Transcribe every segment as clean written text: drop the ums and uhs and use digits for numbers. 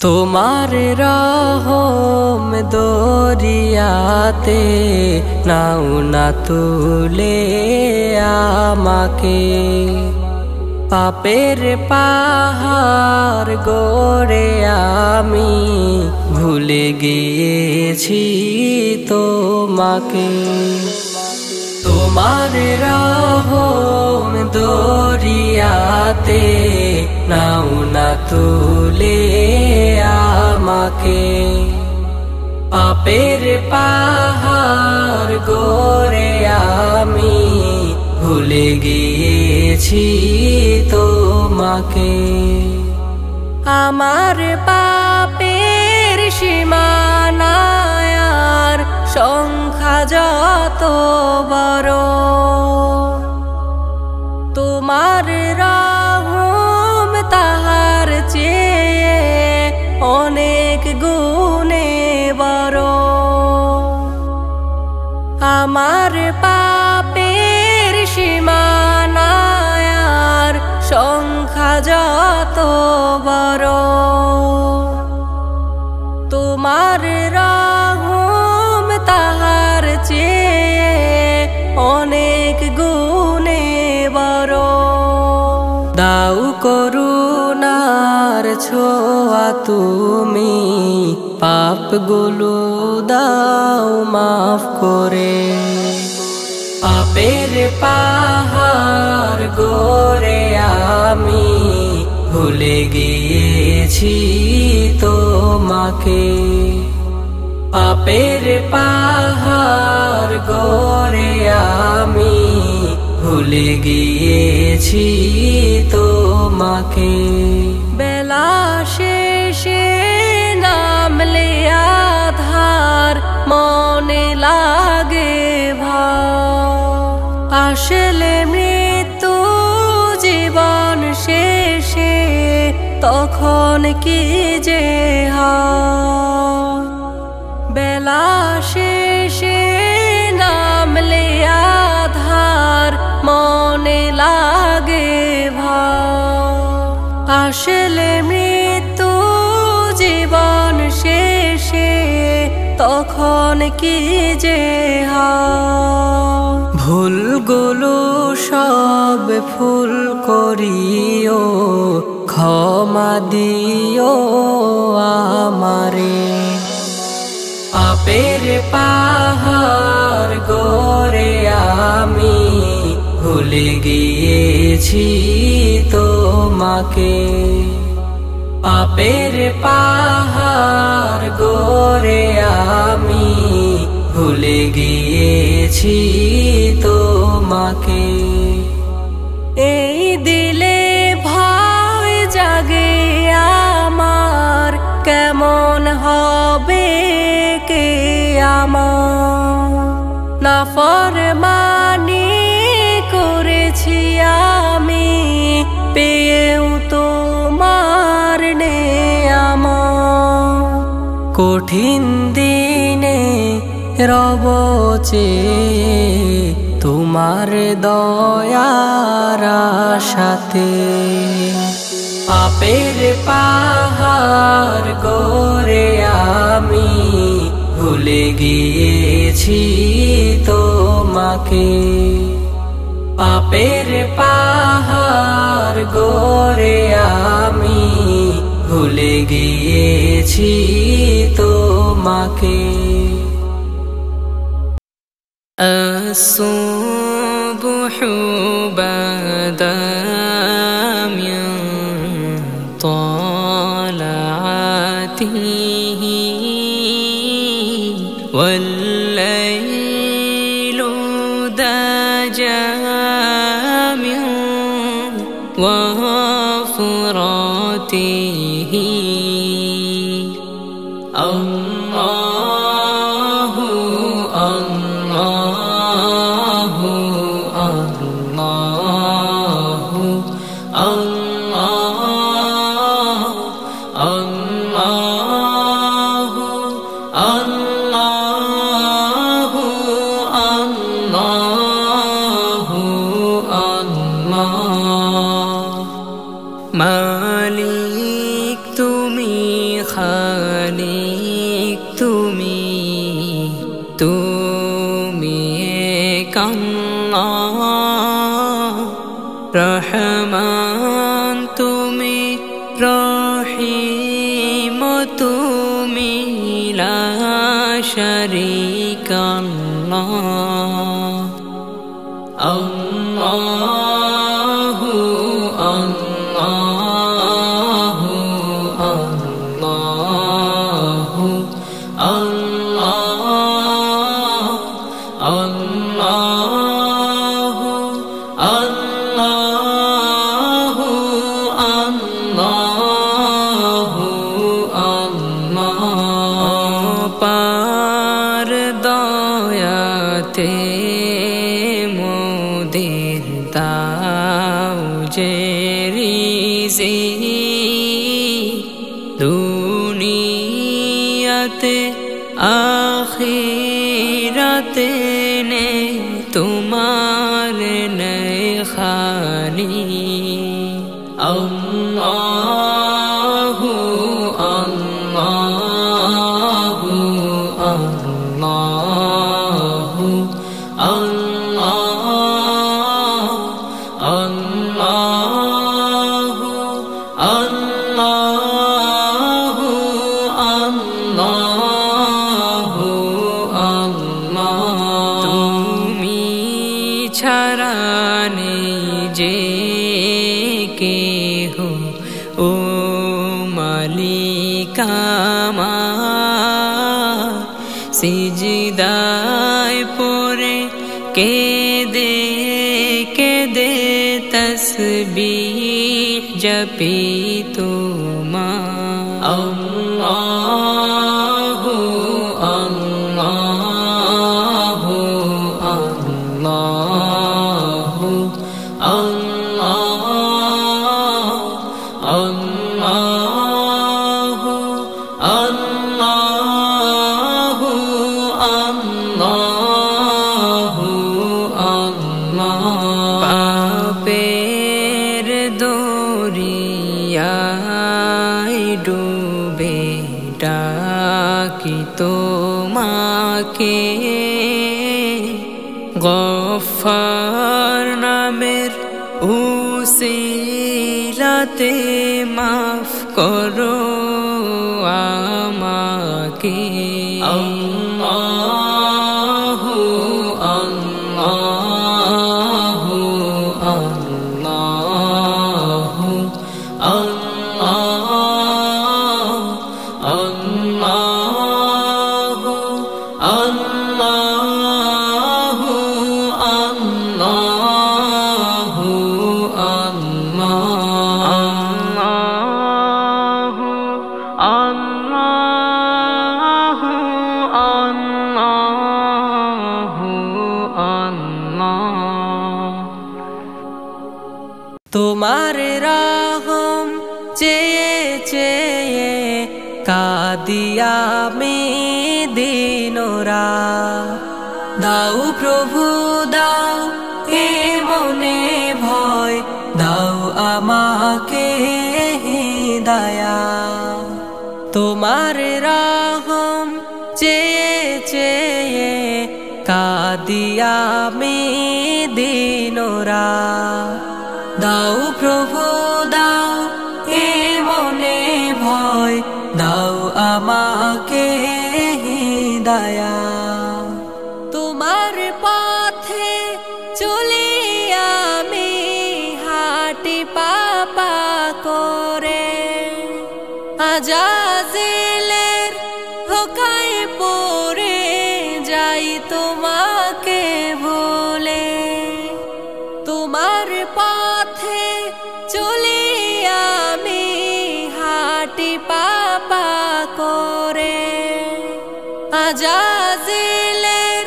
তোমার রহম দরিয়াতে নাও না তুলে আমাকে, পাপের পাহাড় গড়ে আমি ভুলে গিয়েছি তোমাকে। তোমার রহম দরিয়াতে নাও না তুলে আমাকে, পাপের পাহাড় গড়ে আমি ভুলে গিয়েছি তোমাকে। আমার পাপের সীমানার সংখ্যা যত বড়, তোমার রহম তাহার চেয়ে অনেক গুণে বড়। আমার পাপের সীমানার সংখ্যা যত বড়, তোমার রহম তাহার চেয়ে অনেক গুণে বড়। দাও করুণার ছোঁয়া তুমি, পাপগুলো দাও মাফ করে, পাপের পাহাড় গড়ে আমি ভুলে গিয়েছি তোমাকে। পাপের পাহাড় গড়ে আমি ভুলে গিয়েছি তোমাকে। বেলা শেষে নামলে আধার মনে লাগে ভয়, আসলে মৃত্যু জীবন শেষে তখন কি যে হয়। বেলা শেষে নামলে আধার মনে লাগে ভয়, আসলে মৃত্যু জীবন শেষে তখন কি যে হয়। ভুলগুলো সব ফুল করিও, ক্ষমা দিও আমারে, পাপের পাহাড় গড়ে আমি ভুলে গিয়েছি তোমাকে। পাপের পাহাড় গড়ে আমি ভুলে গিয়েছি তোমাকে। এই দিলে ভয় জাগে আমার, কেমন হবে কে আমার। নাফরমানি করেছি আমি, পেয়েও তোমার নেয়ামত। কঠিন দিনে রব চেয়ে তোমার দয়ার আশাতে, পাপের পাহাড় গড়ে আমি ভুলে গিয়েছি তোমাকে। পাপের পাহাড় গড়ে আমি ভুলে গিয়েছি তোমাকে। الصبح بدا من طلعته والليل دجى من وفراته الله الله الله الله الله الله الله الله মালিক তুমি খালিক তুমি এক আল্লাহ রহমান তুমি রহিম তুমি লা শারীকা আল্লাহু আল্লাহু আল্লাহু আল্লাহু আল্লাহু আল্লাহু আল্লাহু আল্লাহ পার দয়াতে মোদের দাও যে রিজিক দুনিয়াতে আখিরাতে নে তোমার নেই খালি আল্লাহু আল্লাহু আল্লাহু আল্লাহু আল্লাহু আল্লাহু আল্লাহু আল্লাহ তুমি ছাড়া নেই যে কেহ ও মালিক আমার সিজদায় পড়ে কেঁদে কেঁদে তসবিহ জপি তোমার আল্লাহু আল্লাহু আল্লাহু আল্লাহু আল্লাহু আল্লাহু আল্লাহু আল্লাহ পাপের দরিয়ায় ডুবে ডাকি তোমাকে গফফার নামের উসিলাতে মাফ করো আমাকে আল্লাহু আল্লাহু আল্লাহু আল্লাহু আল্লাহু আল্লাহু আল্লাহু আল্লাহু আল্লাহু আল্লাহ তোমার রহম চেয়ে চেয়ে কাদিয়া মে দিনোরা দাও প্রভু দাও এ মনে ভয় দাও আমাকে হিদায়াত তোমার রহম চেয়ে চেয়ে কাদিয়া মে দিনোরা দাও প্রভু দাও এ মনে ভয় দাও আমাকে হিদায়াত তোমার পথে চলি আমি হাঁটি পাপা করে আজাজিলের হোকায় পড়ে যাই তোমাকে ভুলে তোমার পথে চলি আমি হাঁটি পাপা করে আজাজিলের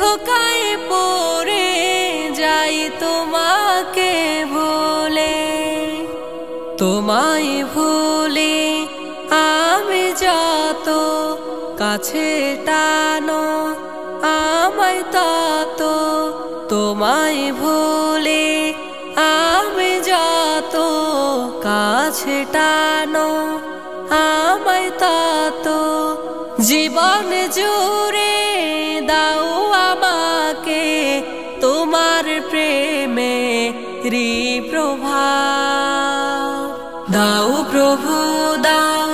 হোকায় পড়ে যাই তোমাকে ভুলে তোমায় ভুলে আমি যত কাছে টানো আমায় তত তোমায় ভুলে আমি যত কাছে টানো আমায় আমায় তত জীবন জুড়ে দাও আমাকে তোমার প্রেমে প্রভাব দাও প্রভু দাও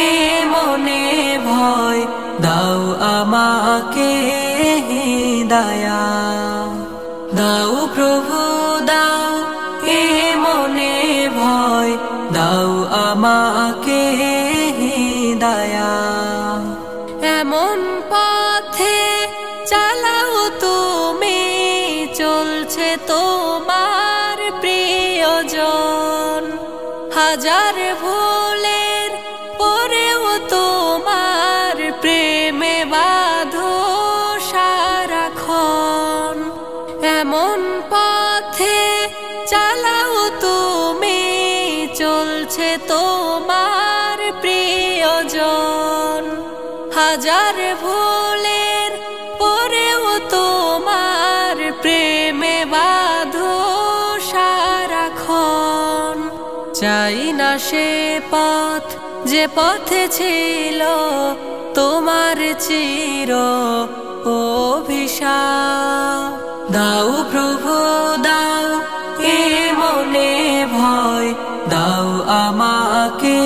এ মনে ভয় দাও আমাকে দয়া দাও প্রভু দাও এ মনে ভয় দাও আমাকে দয়া এমন পথে চালাও তুমি চলছে তোমার প্রিয়জন হাজার ভুলের পরেও তোমার প্রেমে বাঁধো সারাক্ষণ এমন পথে চালাও তুমি চলছে তোমার প্রিয়জন হাজার ভুলের পরেও তোমার প্রেমে বাঁধো সারাক্ষণ চাই না সে পথ যে পথে ছিল তোমার চির অভিশাপ দাও প্রভু দাও এ মনে ভয় দাও আমাকে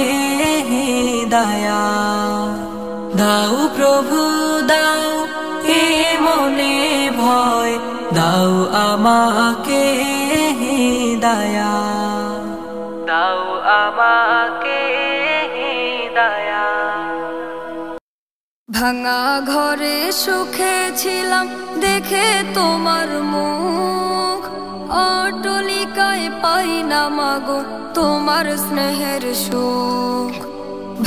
দয়া দাও প্রভু দাও এ মনে ভয় দাও আমাকে দয়া দাও আমাকে দয়া ভাঙা ঘরে সুখে ছিলাম দেখে তোমার মুখ অট্টালিকায় পাই না মাগো তোমার স্নেহের সুখ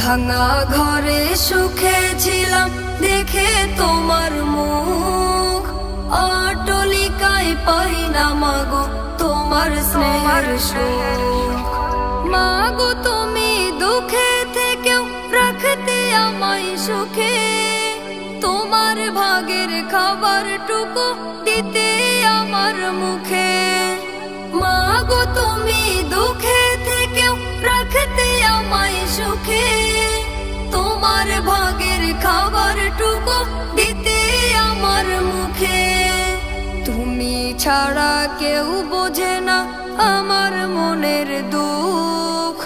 ভাঙা ঘরে সুখে ছিলাম দেখে তোমার মুখ অট্টালিকায় পাই না মাগো তোমার স্নেহের সুখ মাগো তুমি দুঃখে থেকেও রাখতে আমায় সুখে তোমার ভাগের খাবারটুকু দিতে আমার মুখে মাগো তুমি দুঃখে থেকেও রাখতে আমায় সুখে তোমার ভাগের খাবারটুকু দিতে আমার মুখে তুমি ছাড়া কেউ বোঝে না আমার মনের দুঃখ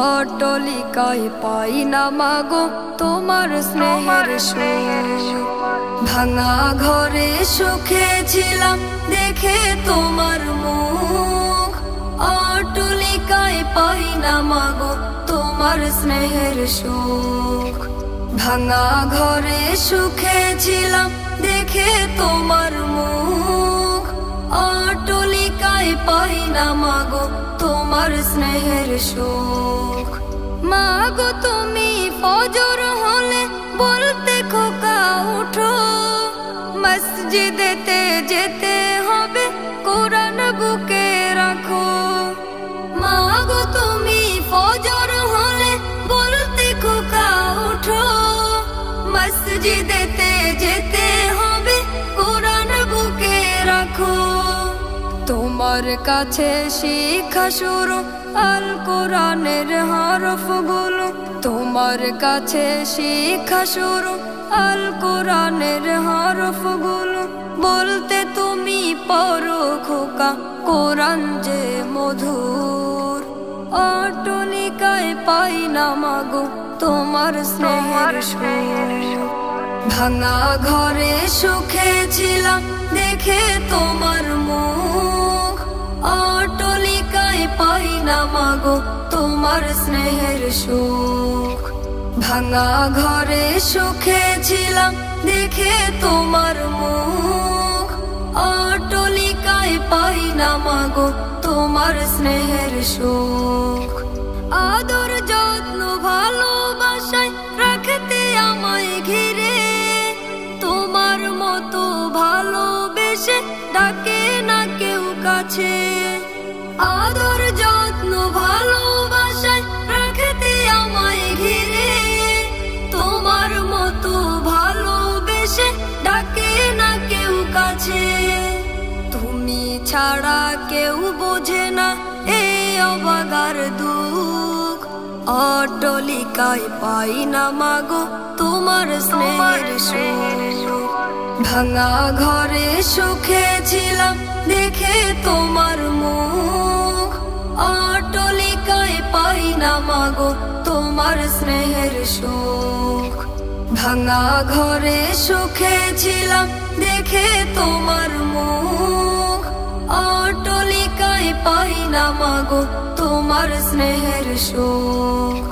অট্টালিকায় পাই না মাগো তোমার স্নেহের সুখ ভাঙা ঘরে সুখে ছিলাম দেখে তোমার মুখ অট্টালিকায় পাই না মাগো তোমার স্নেহের সুখ ভাঙা ঘরে সুখে ছিলাম দেখে তোমার মুখ অট্টালিকায় পাই না মাগো তোমার স্নেহের সুখ মাগো তুমি ফজর হলে বলতে খোকা উঠো মসজিদেতে যেতে হবে কোরআন বুকে রাখো মাগো তুমি ফজর হলে বলতে খোকা উঠো মসজিদেতে যেতে হবে কোরআন বুকে রাখো তোমার কাছে শিক্ষা শুরু আল কোরআনের হরফগুলো তোমার কাছে শিক্ষা শুরু আল কোরআনের হরফগুলো বলতে তুমি পড়ো খোকা কোরআন যে মধুর অট্টালিকায় পাই না মাগো তোমার স্নেহের সুখ ভাঙা ঘরে সুখে ছিলাম দেখে তোমার মুখ অট্টালিকায় পাই না মাগো তোমার স্নেহের সুখ ভাঙা ঘরে সুখে ছিলাম দেখে তোমার মুখ অট্টালিকায় পাই না মাগো তোমার স্নেহের সুখ আদর যত্ন ভালোবাসায় রাখতে আমায় ঘিরে তোমার মতো ভালোবেসে ডাকে না কেউ কাছে আদর যত্ন ভালোবাসায় রাখতে আমায় ঘিরে তোমার মতো ভালোবেসে ডাকে না কেউ কাছে তুমি ছাড়া কেউ বোঝে না এই অবাগার দুঃখ অট্টালিকায় পাই না মাগো তোমার স্নেহের সুখ। ভাঙা ঘরে সুখে ছিলাম দেখে তোমার মুখ, অট্টালিকায় পাই না মাগো তোমার স্নেহের সুখ। ভাঙা ঘরে সুখে ছিলাম দেখে তোমার মুখ, অট্টালিকায় পাই না মাগো তোমার স্নেহের সুখ।